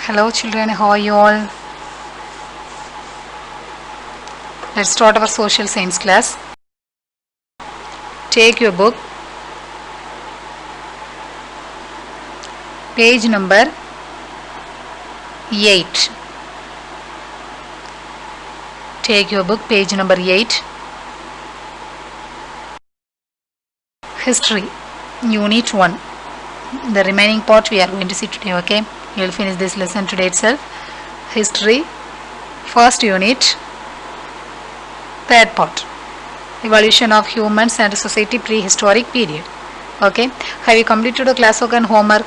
Hello children, how are you all? Let's start our social science class. Take your book, page number 8. Take your book, page number 8. History, Unit 1. The remaining part we are going to see today, okay? We will finish this lesson today itself. History, first unit, third part. Evolution of humans and society prehistoric period. Okay, have you completed the class work and homework?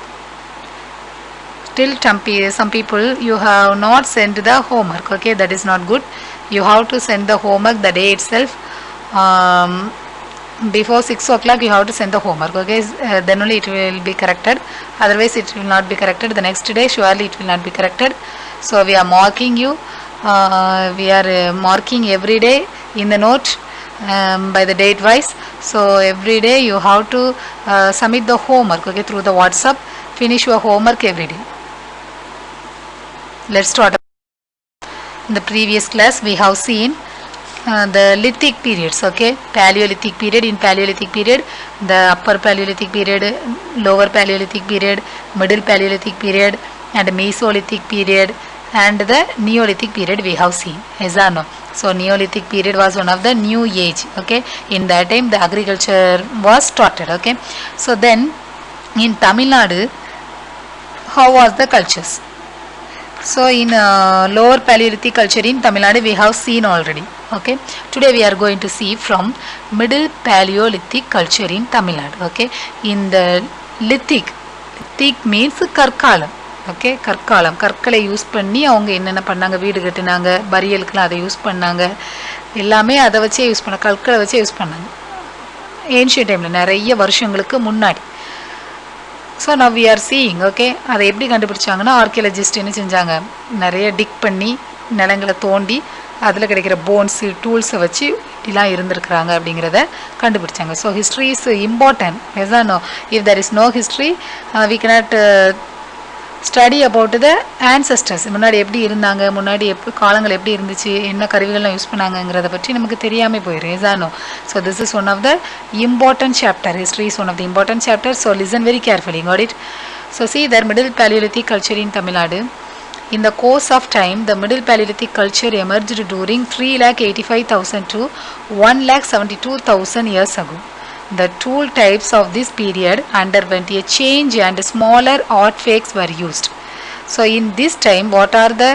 Till some people you have not sent the homework. Okay, that is not good. You have to send the homework the day itself. Before 6 o'clock you have to send the homework. Okay, then only it will be corrected. Otherwise it will not be corrected. The next day surely it will not be corrected. So we are marking you. We are marking every day in the note. By the date wise, so every day you have to submit the homework, okay, through the WhatsApp. Finish your homework every day. Let's start. In the previous class we have seen the lithic periods, okay, Paleolithic period. In Paleolithic period, the upper Paleolithic period, lower Paleolithic period, middle Paleolithic period, and Mesolithic period, and the Neolithic period we have seen, yes or no? So Neolithic period was one of the new age, okay. In that time the agriculture was started, okay. So then in Tamil Nadu, how was the cultures? So in lower Paleolithic culture in Tamil Nadu we have seen already, okay. Today we are going to see from middle Paleolithic culture in Tamil Nadu, okay. In the lithic means கற்காலம், okay, கற்களை use பண்ணி அவங்க என்னென்ன பண்ணாங்க, வீடு கட்டினாங்க, பரியலுக்குலாம் அதை use பண்ணாங்க, எல்லாமே அதை வச்சே யூஸ் பண்ண, கற்களை வச்சே யூஸ் பண்ணாங்க ஏன்ஷியன் டைமில், நிறைய வருஷங்களுக்கு முன்னாடி. So now we are seeing, okay. அதை எப்படி கண்டுபிடிச்சாங்கன்னா ஆர்கியாலஜிஸ்ட் என்ன செஞ்சாங்க, நிறைய டிக் பண்ணி நிலங்களை தோண்டி அதில் கிடைக்கிற போன்ஸு டூல்ஸை வச்சு இப்படிலாம் இருந்திருக்கிறாங்க அப்படிங்கிறத கண்டுபிடிச்சாங்க. So history is important, yes or no? If there is no history we cannot study about the ancestors. முன்னாடி எப்படி இருந்தாங்க, முன்னாடி காலங்கள் எப்படி இருந்துச்சு, என்ன கருவிகள்லாம் யூஸ் பண்ணாங்கிறத பற்றி நமக்கு தெரியாமல் போயிடும், yes or no? So this is one of the important chapter. History is one of the important chapter. So listen very carefully, got it? So see their middle Paleolithic culture in Tamil Nadu. In the course of time, the middle Paleolithic culture emerged during 3,85,000 to 1,72,000 years ago. The tool types of this period underwent a change and smaller artifacts were used. So in this time, what are the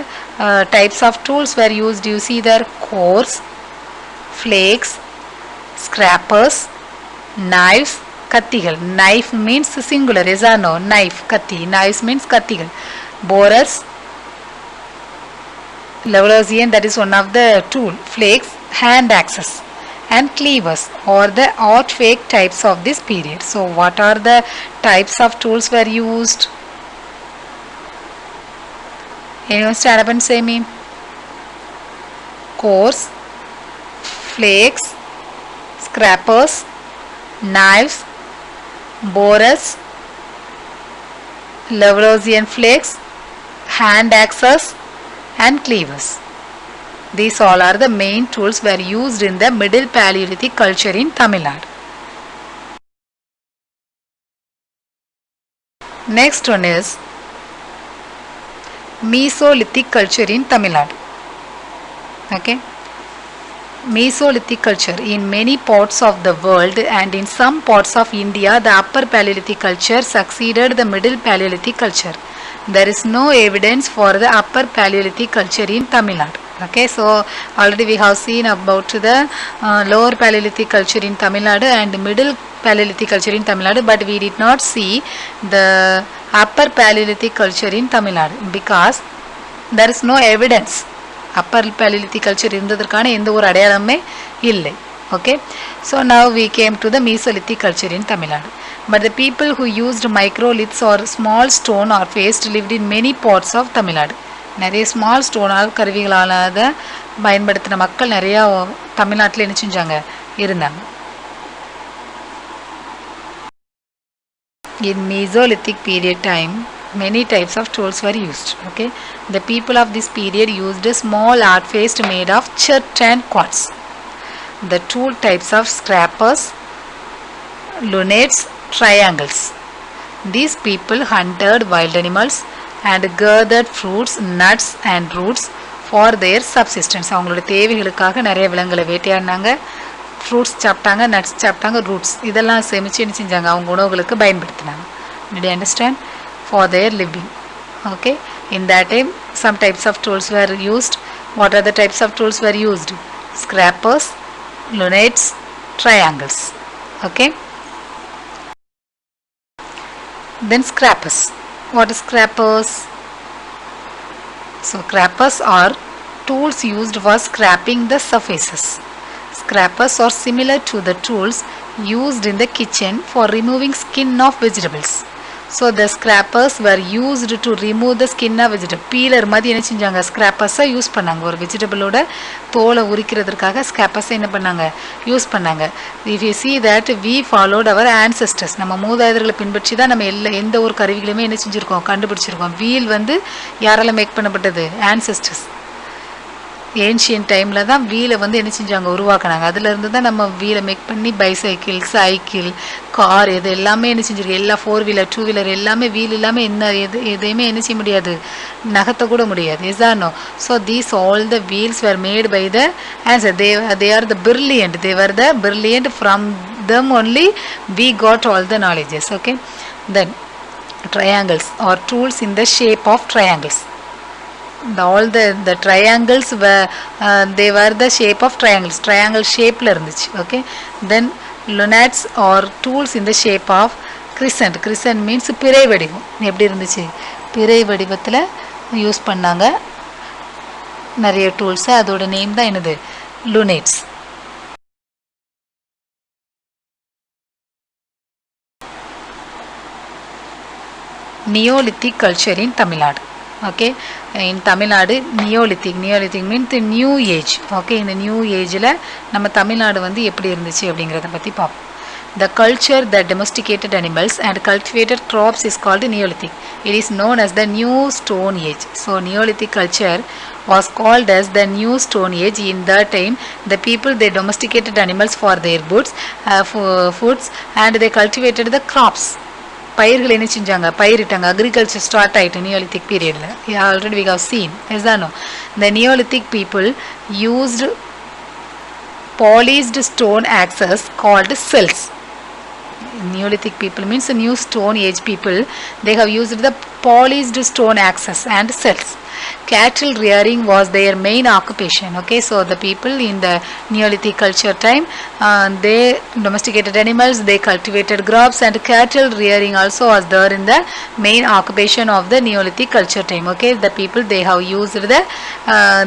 types of tools were used? You see there: cores, flakes, scrapers, knives, kattigal. Knife means singular, is or no? Knife, katti. Knives means kattigal. Borers, Lavoisier, that is one of the tool. Flakes, hand axes, and cleavers or the artifact types of this period. So what are the types of tools were used? Anyone stand up and say me? Cores, flakes, scrapers, knives, borers, Lavoisier flakes, hand axes, and cleavers. These all are the main tools were used in the middle Paleolithic culture in Tamil Nadu. Next one is Mesolithic culture in Tamil Nadu. Okay. Mesolithic culture in many parts of the world and in some parts of India, the upper Paleolithic culture succeeded the middle Paleolithic culture. There is no evidence for the upper Paleolithic culture in Tamil Nadu. Okay, so already we have seen about the lower Paleolithic culture in Tamil Nadu and middle Paleolithic culture in Tamil Nadu, but we did not see the upper Paleolithic culture in Tamil Nadu because there is no evidence. Upper Paleolithic culture இருந்ததற்கான எந்த ஒரு அடையாளமே இல்லை. Okay, so now we came to the Mesolithic culture in Tamil Nadu. But the people who used microliths or small stone or paste lived in many parts of Tamil Nadu. நிறைய small ஸ்டோனால் கருவிகளால் அதை பயன்படுத்தின மக்கள் நிறையா தமிழ்நாட்டில் என்ன செஞ்சாங்க, இருந்தாங்க. In Mesolithic period time, Many types of tools were used. Okay, the people of this period used a small art paste made of chert and quartz. The tool types of scrapers, lunettes, triangles. These people hunted wild animals and gathered fruits, nuts and roots for their subsistence. அவங்களோட தேவைகளுக்காக நிறைய விலங்குகளை வேட்டையாடினாங்க, fruits சாப்பிட்டாங்க, nuts சாப்பிட்டாங்க, roots இதெல்லாம் சேமித்து என்ன செஞ்சாங்க, அவங்க உணவுகளுக்கு பயன்படுத்தினாங்க. Did you understand? For their living. Okay, in that time some types of tools were used. What are the types of tools were used? Scrapers, lunettes, triangles. Okay, then scrapers. What is scrapers? So scrapers are tools used for scraping the surfaces. Scrapers are similar to the tools used in the kitchen for removing skin of vegetables. So the scrapers were used to remove the skin of vegetable. Peeler மாதிரி என்ன செஞ்சாங்க, ஸ்கிராப்பர்ஸை use பண்ணாங்க. ஒரு வெஜிடபிளோட தோலை உரிக்கிறதுக்காக ஸ்கிராப்பர்ஸை என்ன பண்ணாங்க, use பண்ணாங்க. If you see that we followed our ancestors. நம்ம மூதாதையர்களை பின்பற்றி தான் நம்ம எந்த ஒரு கருவிகளுமே என்ன செஞ்சுருக்கோம், கண்டுபிடிச்சிருக்கோம். வீல் வந்து யாரால மேக் பண்ணப்பட்டது, ancestors. ஏன்ஷியன் டைமில் தான் வீலை வந்து என்ன செஞ்சாங்க, உருவாக்கினாங்க. அதுலேருந்து தான் நம்ம வீலை மேக் பண்ணி பைசைக்கிள், சைக்கிள், கார் இது எல்லாமே என்ன செஞ்சுருக்கோம். எல்லா 4 வீலர் 2 வீலர் எல்லாமே வீல் இல்லாமல் எதையுமே என்ன செய்ய முடியாது, நகர்த்த கூட முடியாது. இஸ்ஆனோ. So these all the wheels were made by the answer. They are the brilliant. They were the brilliant. From them only we got all the knowledges. Okay, then triangles are tools in the shape of triangles. All the triangles were they were the shape of triangles. Triangle shape la irundhuchu. Okay, then lunettes are tools in the shape of crescent. Crescent means பிறை வடிவம். எப்படி இருந்துச்சு, பிறை வடிவத்தில் use பண்ணாங்க நிறைய tools. அதோட name தான் என்னது, lunettes. Neolithic culture in Tamil Nadu. Okay, in Tamil Nadu Neolithic means the new age. Okay, இந்த நியூ ஏஜில் நம்ம தமிழ்நாடு வந்து எப்படி இருந்துச்சு அப்படிங்கிறத பற்றி பார்ப்போம். The culture that domesticated animals and cultivated crops is called Neolithic. It is known as the New Stone Age. So Neolithic culture was called as the New Stone Age. In that time, the people they domesticated animals for their foods and they cultivated the crops. பயிர்கள் என்ன செஞ்சாங்க, பயிரிட்டாங்க. Agriculture start ஆகிட்டு neolithic பீரியடில். Already we have seen. எஸ்தானோ. இந்த neolithic people used polished stone axes called cells. Neolithic people means the new stone age people. They have used the polished stone axes and cells. Cattle rearing was their main occupation. Okay, so the people in the Neolithic culture time they domesticated animals, they cultivated crops, and cattle rearing also was there in the main occupation of the Neolithic culture time. Okay, the people they have used the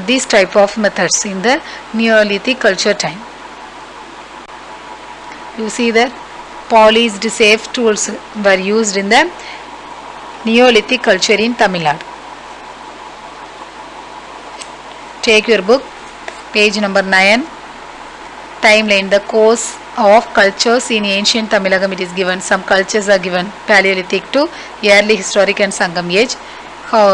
these type of methods in the Neolithic culture time. You see that polished safe tools were used in the Neolithic culture in Tamil Nadu. Take your book, page number 9. Timeline, the course of cultures in ancient Tamilagam. It is given. Some cultures are given. Paleolithic to early historic and Sangam age. How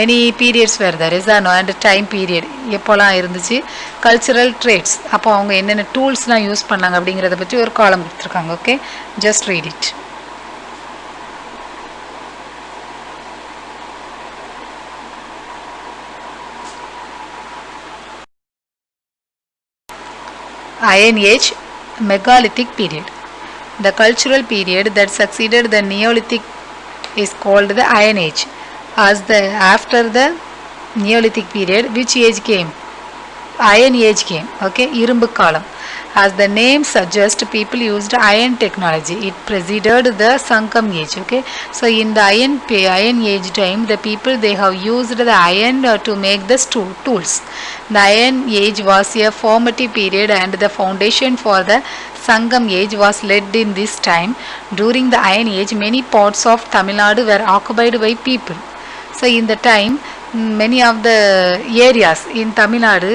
many periods were there? Is there no and time period? எப்போலாம் இருந்துச்சு. Cultural trades, அப்போ அவங்க என்னென்ன டூல்ஸ்லாம் use பண்ணாங்க அப்படிங்கிறத பற்றி ஒரு காலம் கொடுத்துருக்காங்க. Okay, just read it. Iron Age, Megalithic period. The cultural period that succeeded the Neolithic is called the Iron Age. After the Neolithic period, which age came? Iron Age came. Okay, இரும்பு காலம். As the name suggests, people used iron technology. It preceded the Sangam age. Okay, so in the iron age time, the people they have used the iron to make the tools. The iron age was a formative period, and the foundation for the Sangam age was laid in this time. During the iron age, many parts of Tamil Nadu were occupied by people. So in the time, many of the areas in Tamil Nadu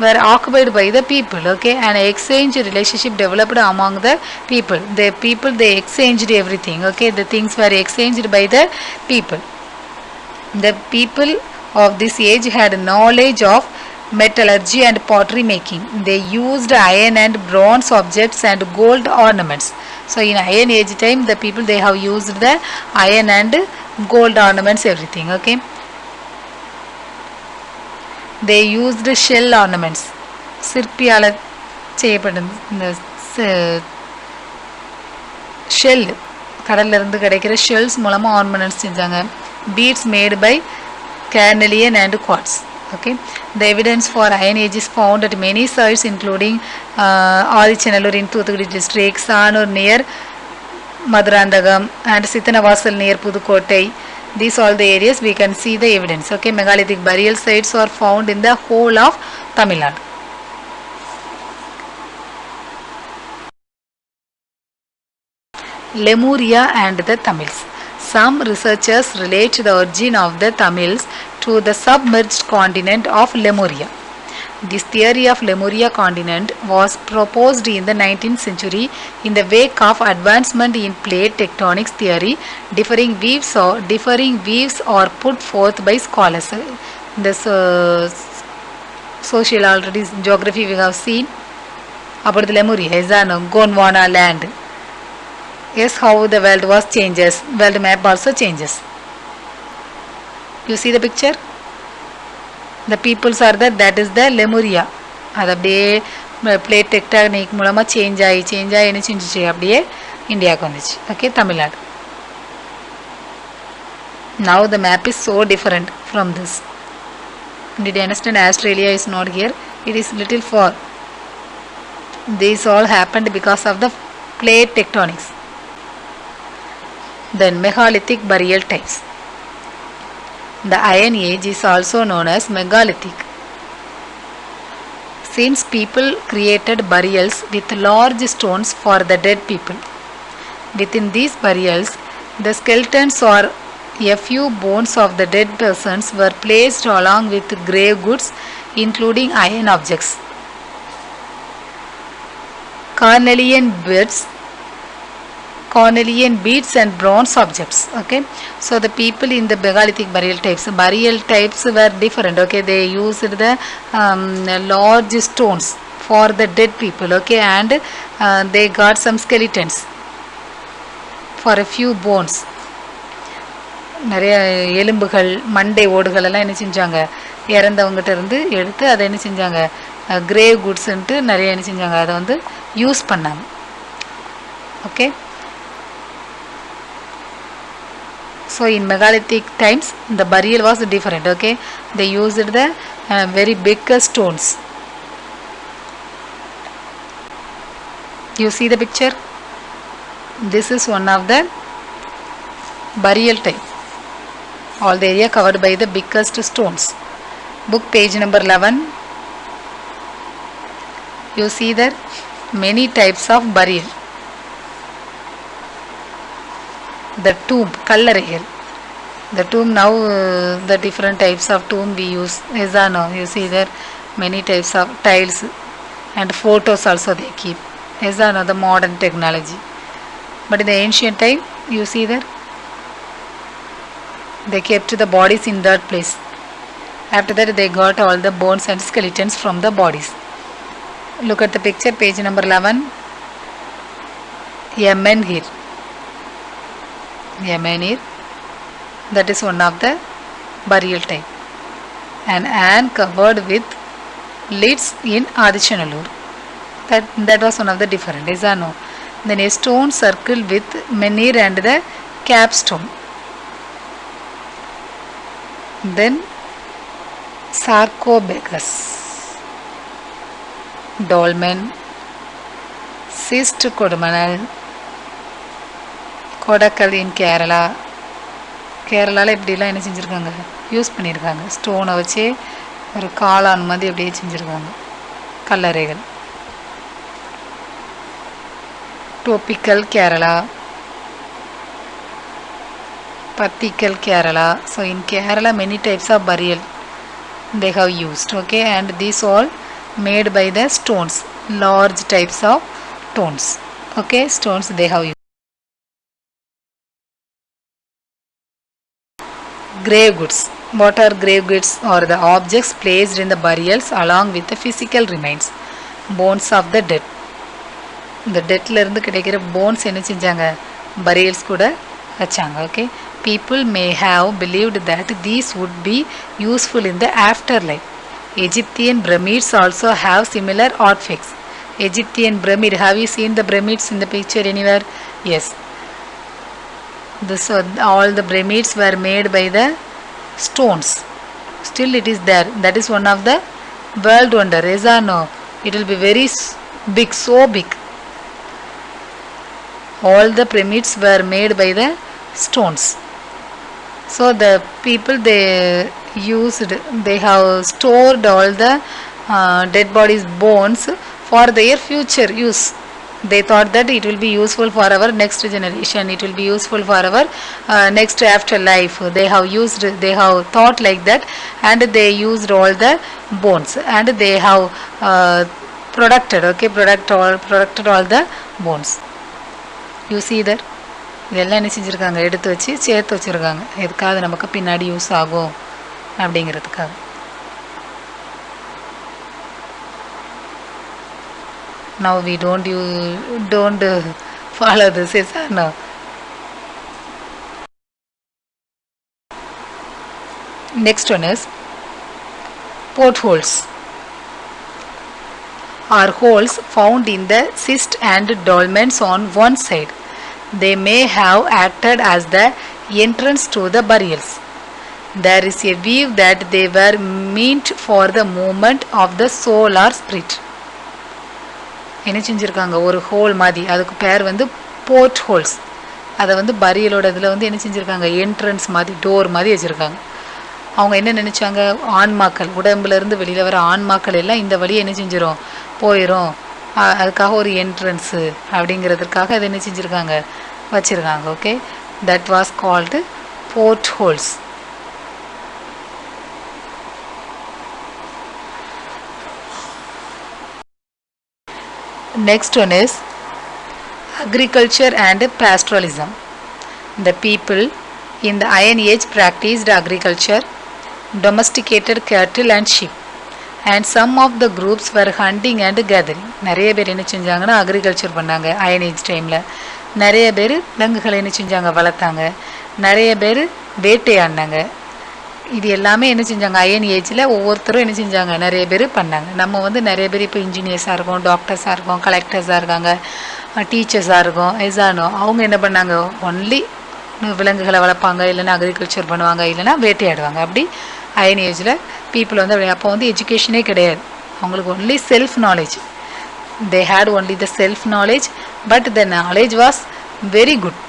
were occupied by the people. Okay, and exchange relationship developed among the people. The people they exchanged everything. Okay, the things were exchanged by the people. The people of this age had knowledge of metallurgy and pottery making. They used iron and bronze objects and gold ornaments. So in iron age time, the people they have used the iron and gold ornaments, everything. Okay. They used shell ornaments. சிற்பியால் செய்யப்படும் இந்த shell, கடல்லிருந்து கிடைக்கிற shells மூலமாக ornaments செஞ்சாங்க. Beads made by carnelian and quartz. Okay, the evidence for iron age is found at many sites including Adichanallur in Thuthukudi district, Sanur near Madurandagam and Sithanavasal near Pudukottai. These all the areas we can see the evidence. Okay, megalithic burial sites are found in the whole of Tamil Nadu. Lemuria and the Tamils. Some researchers relate the origin of the Tamils to the submerged continent of Lemuria. This theory of Lemuria continent was proposed in the 19th century in the wake of advancement in plate tectonics theory. Differing views are put forth by scholars. This social already geography we have seen about the Lemuria is a Gondwana land. Yes, how the world was changes. World map also changes. You see the picture? The peoples are that is the Lemuria. அது அப்படியே plate tectonic மூலமாக change ஆகி என்ன செஞ்சிச்சு, அப்படியே இந்தியாவுக்கு வந்துச்சு. Okay, Tamil Nadu. Now the map is so different from this. Did you understand? Australia is not here. It is little far. This all happened because of the plate tectonics. Then megalithic burial types. The Iron Age is also known as megalithic. Since people created burials with large stones for the dead people. Within these burials, the skeletons or a few bones of the dead persons were placed along with grave goods, including iron objects. Cornelian beads and bronze objects. Okay, so the people in the megalithic burial types were different. Okay, they used the large stones for the dead people. Okay, and they got some skeletons for a few bones. நிறைய எலும்புகள், மண்டை ஓடுகள் எல்லாம் என்ன செஞ்சாங்க, இறந்தவங்ககிட்ட இருந்து எடுத்து அதை என்ன செஞ்சாங்க, கிரேவ் குட்ஸ்ன்ட்டு நிறைய என்ன செஞ்சாங்க, அதை வந்து யூஸ் பண்ணாங்க. Okay, so in megalithic times the burial was different. Okay, they used the very big stones. You see the picture? This is one of the burial type. All the area covered by the biggest stones. Book page number 11. You see there many types of burial. The tomb, கல்லறைகள். The tomb now, the different types of tomb we use. Yes or no? You see there many types of tiles and photos also they keep. Yes or no? The modern technology. But in the ancient time, you see there, they kept the bodies in that place. After that, they got all the bones and skeletons from the bodies. Look at the picture, page number 11. A menhir. A menhir, that is one of the burial type. An urn covered with lids in Adichanallur. That was one of the different. Is or no? Then a stone circle with menhir and the capstone. Then sarcophagus, dolmen, cyst Kodumanal, Kodakkal in Kerala. கேரளாவில் இப்படிலாம் என்ன செஞ்சுருக்காங்க, use பண்ணியிருக்காங்க. ஸ்டோனை வச்சு ஒரு காளான் மாதிரி அப்படியே செஞ்சுருக்காங்க கல்லறைகள். டோப்பிக்கல் Kerala, Pathikal Kerala. So in Kerala many types of burial they have used. Okay, and these all made by the stones, large types of stones. Okay, stones they have used. Grave goods. What are grave goods? Or the objects placed in the burials along with the physical remains, bones of the dead. இந்த டெத்தில் இருந்து கிடைக்கிற bones என்ன செஞ்சாங்க, burials கூட வச்சாங்க. Okay, people may have believed that these would be useful in the afterlife. Egyptian pyramids also have similar artifacts. Egyptian pyramid, have you seen the pyramids in the picture anywhere? Yes, this all the pyramids were made by the stones. Still it is there. That is one of the world wonder. Yes or no? It will be very big, so big. All the pyramids were made by the stones. So the people they have stored all the dead bodies bones for their future use. They thought that it will be useful for our next generation, it will be useful for our next afterlife. They have thought like that, and they used all the bones, and they have protected all the bones. You see that இதெல்லாம் என்ன செஞ்சுருக்காங்க, எடுத்து வச்சு சேர்த்து வச்சுருக்காங்க. எதுக்காக நமக்கு பின்னாடி யூஸ் ஆகும் அப்படிங்கிறதுக்காக. Now we don't follow this, yes or no? Next one is portholes. Are holes found in the schist and dolmens on one side. They may have acted as the entrance to the burials. There is a view that they were meant for the movement of the soul or spirit. என்ன செஞ்சுருக்காங்க, ஒரு whole மாதிரி, அதுக்கு பேர் வந்து board holes. அதை வந்து பரியலோட இதில் வந்து என்ன செஞ்சுருக்காங்க, என்ட்ரன்ஸ் மாதிரி, டோர் மாதிரி வச்சுருக்காங்க. அவங்க என்ன நினச்சாங்க, ஆன்மாக்கள், உடம்புலேருந்து வெளியில் வர ஆன்மாக்கள் எல்லாம் இந்த வழியை என்ன செஞ்சிடும், போயிடும், அதுக்காக ஒரு என்ட்ரன்ஸு அப்படிங்கிறதுக்காக அதை என்ன செஞ்சுருக்காங்க, வச்சுருக்காங்க. Okay, that was called port holes. Next one is agriculture and pastoralism. The people in the Iron Age practiced agriculture, domesticated cattle and sheep, and some of the groups were hunting and gathering. நிறைய பேர் என்ன செஞ்சாங்கன்னா agriculture பண்ணாங்க. Iron age டைமில் நிறைய பேர் விலங்குகளை என்ன செஞ்சாங்க, வளர்த்தாங்க. நிறைய பேர் வேட்டையாடினாங்க. இது எல்லாமே என்ன செஞ்சாங்க, அயன் ஏஜில் ஒவ்வொருத்தரும் என்ன செஞ்சாங்க, நிறைய பேர் பண்ணாங்க. நம்ம வந்து நிறைய பேர் இப்போ இன்ஜினியர்ஸாக இருக்கோம், டாக்டர்ஸாக இருக்கோம், கலெக்டர்ஸாக இருக்காங்க, டீச்சர்ஸாக இருக்கோம், எஸானோ. அவங்க என்ன பண்ணாங்க, ஒன்லி விலங்குகளை வளர்ப்பாங்க, இல்லைன்னா அக்ரிகல்ச்சர் பண்ணுவாங்க, இல்லைன்னா வேட்டையாடுவாங்க. அப்படி அயன் ஏஜில் பீப்புள் வந்து அப்போ வந்து எஜுகேஷனே கிடையாது. அவங்களுக்கு only self knowledge. They had only the self knowledge, but the knowledge was very good.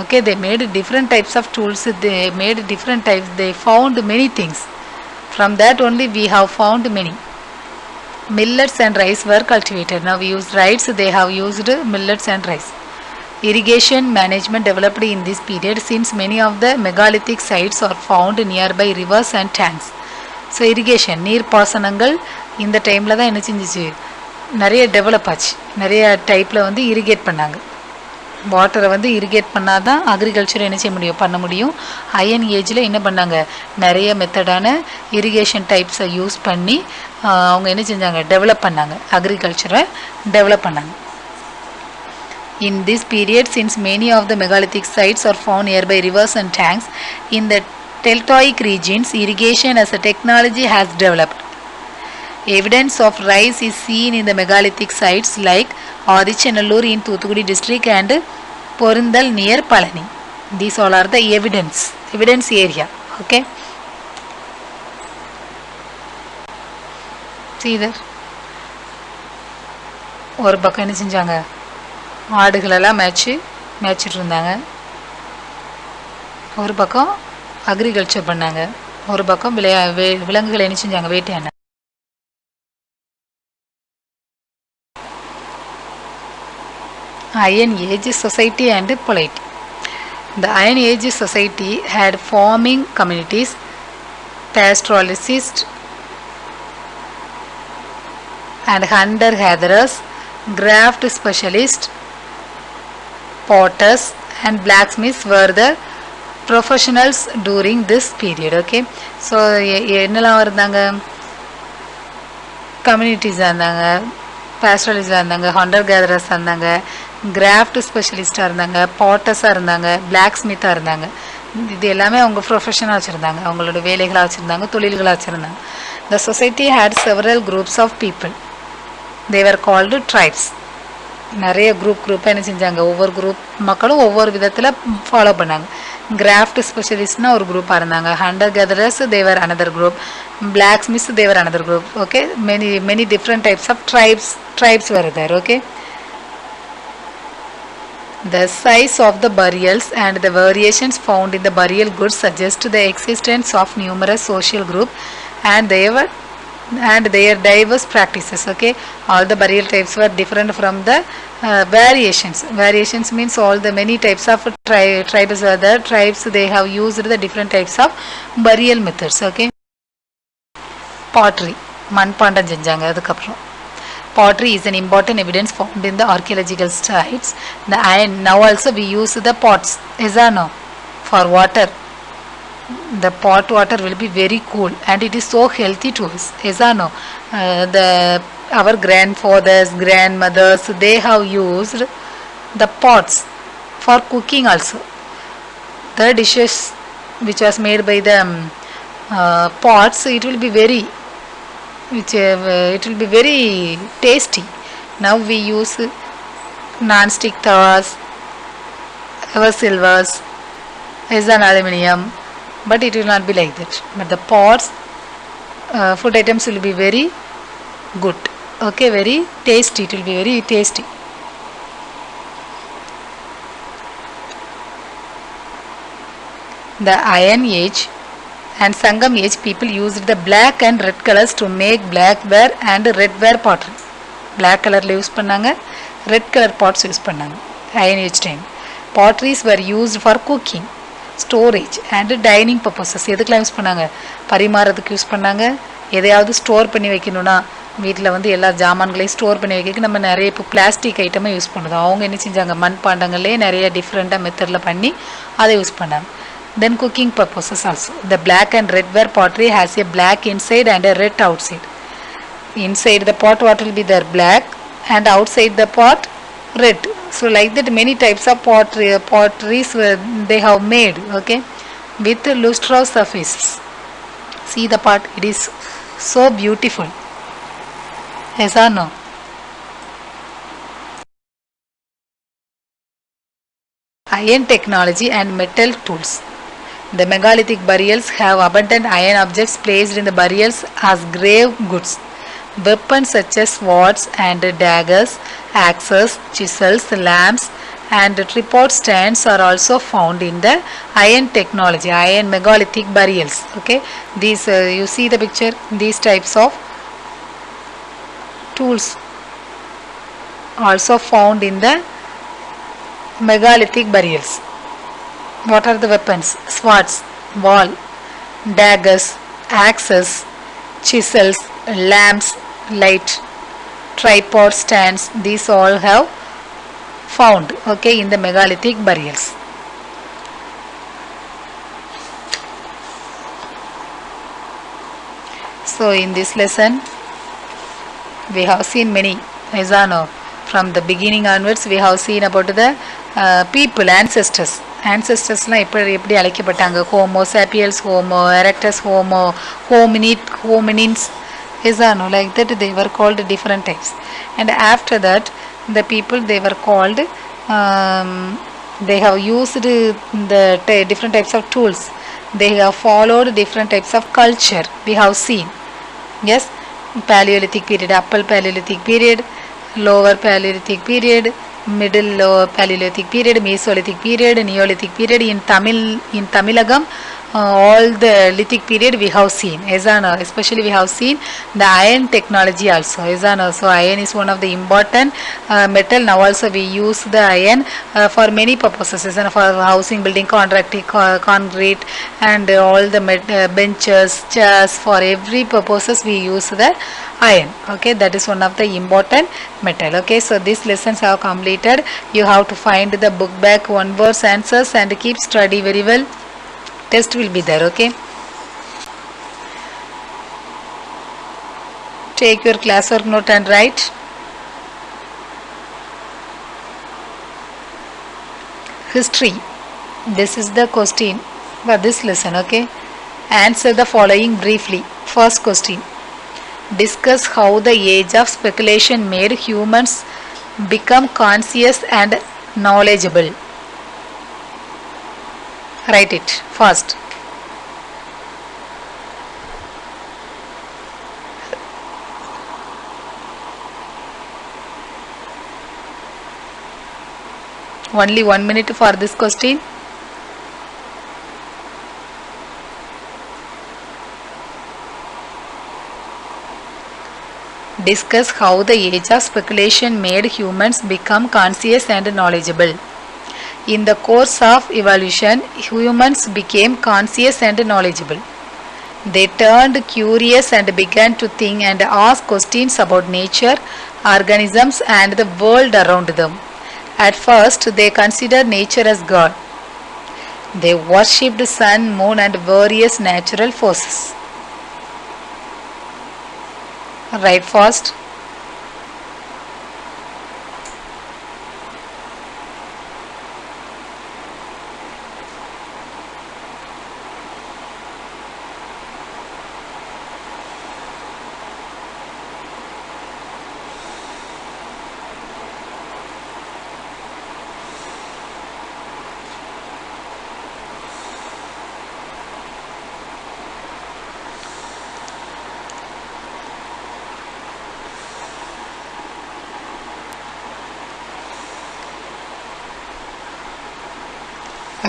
Okay, they made different types of tools, they made different types, they found many things. From that only we have found many. Millets and rice were cultivated. Now we use rice, they have used millets and rice. Irrigation management developed in this period since many of the megalithic sites are found nearby rivers and tanks. So irrigation, நீர் பாசனங்கள் இந்த டைமில் தான் என்ன செஞ்சிச்சு, நிறைய develop ஆச்சு. நிறைய டைப்பில் வந்து இரிகேட் பண்ணாங்க. வாட்டரை வந்து இரிகேட் பண்ணால் தான் அக்ரிகல்ச்சர் என்ன செய்ய முடியும், பண்ண முடியும். அயன் ஏஜில் என்ன பண்ணாங்க, நிறைய மெத்தடான இரிகேஷன் டைப்ஸை யூஸ் பண்ணி அவங்க என்ன செஞ்சாங்க, டெவலப் பண்ணாங்க, அக்ரிகல்ச்சரை டெவலப் பண்ணாங்க. In this period, since many of the megalithic sites are found nearby rivers and tanks, in the deltoic regions, irrigation as a technology has developed. Evidence of rice is seen in the megalithic sites like Adichanallur in Thuthukudi district and Porundal near Palani. These all are the evidence area. Okay. See there. ஒரு பக்கம் என்ன செஞ்சாங்க, ஆடுகளெல்லாம் மேய்ச்சிட்டு இருந்தாங்க. ஒரு பக்கம் agriculture பண்ணாங்க. ஒரு பக்கம் விலங்குகளை என்ன செஞ்சாங்க, வேட்டையாடினாங்க. Iron Age society and polity. The Iron Age society had farming communities, pastoralists and hunter-gatherers, craft specialists, potters and blacksmiths were the professionals during this period. Okay, so என்னெல்லாம் இருந்தாங்க, கம்யூனிட்டிஸாக இருந்தாங்க, பேஸ்ட்ரலிஸ்டாக இருந்தாங்க, ஹண்டர் கேதரர்ஸாக இருந்தாங்க, கிராஃப்ட் ஸ்பெஷலிஸ்டாக இருந்தாங்க, பாட்டர்ஸாக இருந்தாங்க, பிளாக் ஸ்மித்தாக இருந்தாங்க. இது எல்லாமே அவங்க ப்ரொஃபஷனாக வச்சுருந்தாங்க, அவங்களோட வேலைகளாக வச்சுருந்தாங்க, தொழில்களாக வச்சுருந்தாங்க. The society had several groups of people. They were called tribes. நிறைய குரூப்பாக என்ன செஞ்சாங்க, ஒவ்வொரு குரூப் மக்களும் ஒவ்வொரு விதத்தில் ஃபாலோ பண்ணாங்க. கிராஃப்ட் ஸ்பெஷலிஸ்ட்னா ஒரு குரூப்பாக இருந்தாங்க, hunter gatherers they were another group, blacksmiths they were another group. Okay, many different types of tribes were there. Okay, the size of the burials and the variations found in the burial goods suggest the existence of numerous social groups and their diverse practices. Okay, all the burial types were different from the variations means all the many types of tribes were there. Tribes, they have used the different types of burial methods. Okay, pottery, மண்பாண்டம் செஞ்சாங்க. அதுக்கப்புறம் pottery is an important evidence found in the archaeological sites. The iron, now also we use the pots, is or no, for water. The pot water will be very cool and it is so healthy to us, is or no. Our grandfathers, grandmothers, they have used the pots for cooking also. The dishes which was made by the pots, it will be very tasty. Now we use non-stick tawas, ever silvers, is an aluminium, but it will not be like that. But the pots, food items will be very good. Okay, very tasty. It will be very tasty. The Iron Age and Sangam Age, people used the black and red colors to make blackware and redware pottery. Black color use பண்ணாங்க, red color pots use பண்ணாங்க. Iron Age time. Potteries were used for cooking, storage and dining purposes. எதுக்கெல்லாம் use பண்ணாங்க, பரிமாறதுக்கு use பண்ணாங்க. எதையாவது store பண்ணி வைக்கணும்னா, வீட்டில் வந்து எல்லா ஜாமான்களையும் ஸ்டோர் பண்ணி வைக்க நம்ம நிறைய இப்போ பிளாஸ்டிக் ஐட்டமாக யூஸ் பண்ணுறோம். அவங்க என்ன செஞ்சாங்க, மண்பாண்டங்களே நிறைய டிஃப்ரெண்ட்டாக மெத்தடில் பண்ணி அதை யூஸ் பண்ணாங்க. Then cooking purposes also. The black and red ware pottery has a black inside and a red outside. Inside the pot what will be there, black, and outside the pot red. So like that many types of potteries they have made. Okay, with lustrous surfaces. See the pot, it is so beautiful. Yes or no? Iron technology and metal tools. The megalithic burials have abundant iron objects placed in the burials as grave goods. Weapons such as swords and daggers, axes, chisels, lamps and tripod stands are also found in the iron technology, iron megalithic burials. Okay, these you see the picture, these types of tools also found in the megalithic burials. What are the weapons? Swords, wall, daggers, axes, chisels, lamps, light, tripod stands. These all have found, okay, in the megalithic burials. So in this lesson we have seen many, as I know, from the beginning onwards we have seen about the people, ancestors-லாம் எப்படி அழைக்கப்பட்டாங்க, homo sapiens, homo erectus, homo hominins, is no, like that they were called different types. And after that the people, they were called they have used the different types of tools, they have followed different types of culture we have seen. Yes, Paleolithic period, Upper Paleolithic period, Lower Paleolithic period, Middle Lower Paleolithic period, Mesolithic period, Neolithic period. In Tamilagam, all the lithic period we have seen, especially we have seen the iron technology also, so iron is one of the important metal. Now also we use the iron for many purposes, for housing, building, concrete and all the benches, chairs, for every purposes we use the iron. Okay, that is one of the important metal. Okay, so these lessons have completed. You have to find the book back one verse answers and keep study very well. test will be there. Okay, take your classwork note and write. History. This is the question for this lesson. Okay, answer the following briefly. First question: discuss how the age of speculation made humans become conscious and knowledgeable. Write it fast. Only 1 minute for this question. Discuss how the age of speculation made humans become conscious and knowledgeable. In the course of evolution, humans became conscious and knowledgeable. They turned curious and began to think and ask questions about nature, organisms, and the world around them. At first, they considered nature as God. They worshipped sun, moon, and various natural forces. Write fast.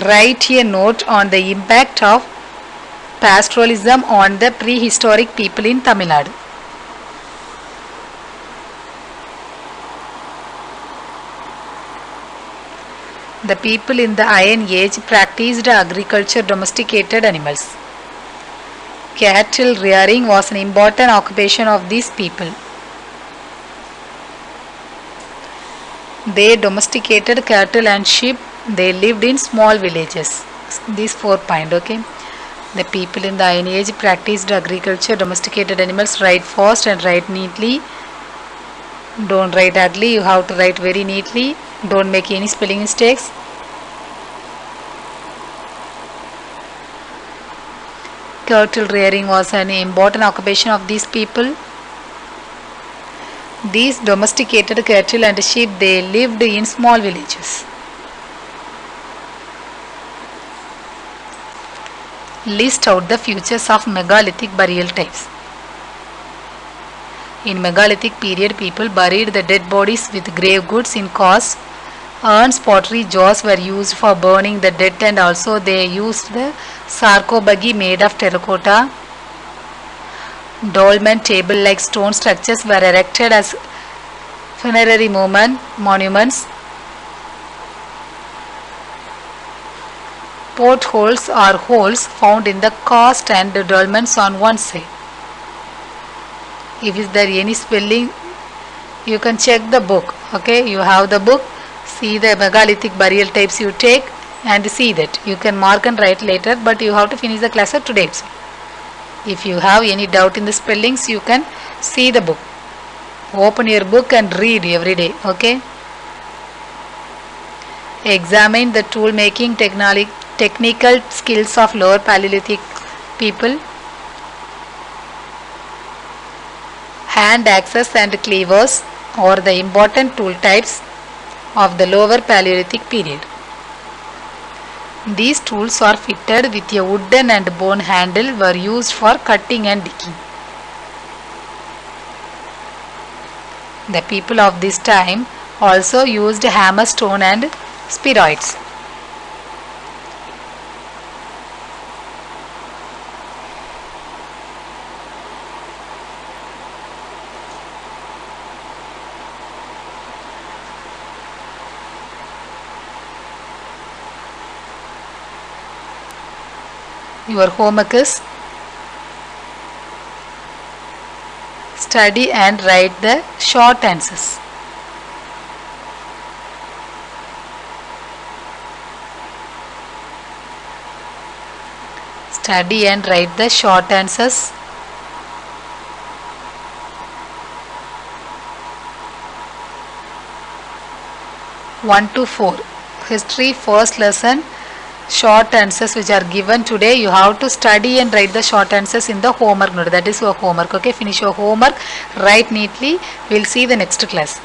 Write a note on the impact of pastoralism on the prehistoric people in Tamil Nadu. The people in the Iron Age practiced agriculture, domesticated animals. Cattle rearing was an important occupation of these people. They domesticated cattle and sheep. They lived in small villages. These 4 points, okay. The people in the Iron Age practiced agriculture, domesticated animals. Write fast and write neatly. Don't write ugly. You have to write very neatly. Don't make any spelling mistakes. Cattle rearing was an important occupation of these people. These domesticated cattle and sheep, they lived in small villages. List out the features of megalithic burial types. In megalithic period, people buried the dead bodies with grave goods in casks. Urns, pottery, jars were used for burning the dead, and also they used the sarcophagi made of terracotta. Dolmen table-like stone structures were erected as funerary monuments. Portholes are holes found in the cast and dolmens on one side. If is there any spelling, you can check the book. Okay, you have the book. See the megalithic burial types you take and see that. You can mark and write later, but you have to finish the class today. If you have any doubt in the spellings, you can see the book. Open your book and read every day. Okay. Examine the tool making technical skills of lower Paleolithic people. Hand axes and cleavers are the important tool types of the lower Paleolithic period. These tools are fitted with a wooden and bone handle, were used for cutting and digging. The people of this time also used hammer, stone and spheroids. Your homework is study and write the short answers. Study and write the short answers. One to 4. History first lesson. Short answers which are given today. You have to study and write the short answers in the homework note. That is your homework. Okay, finish your homework. Write neatly. We'll see the next class.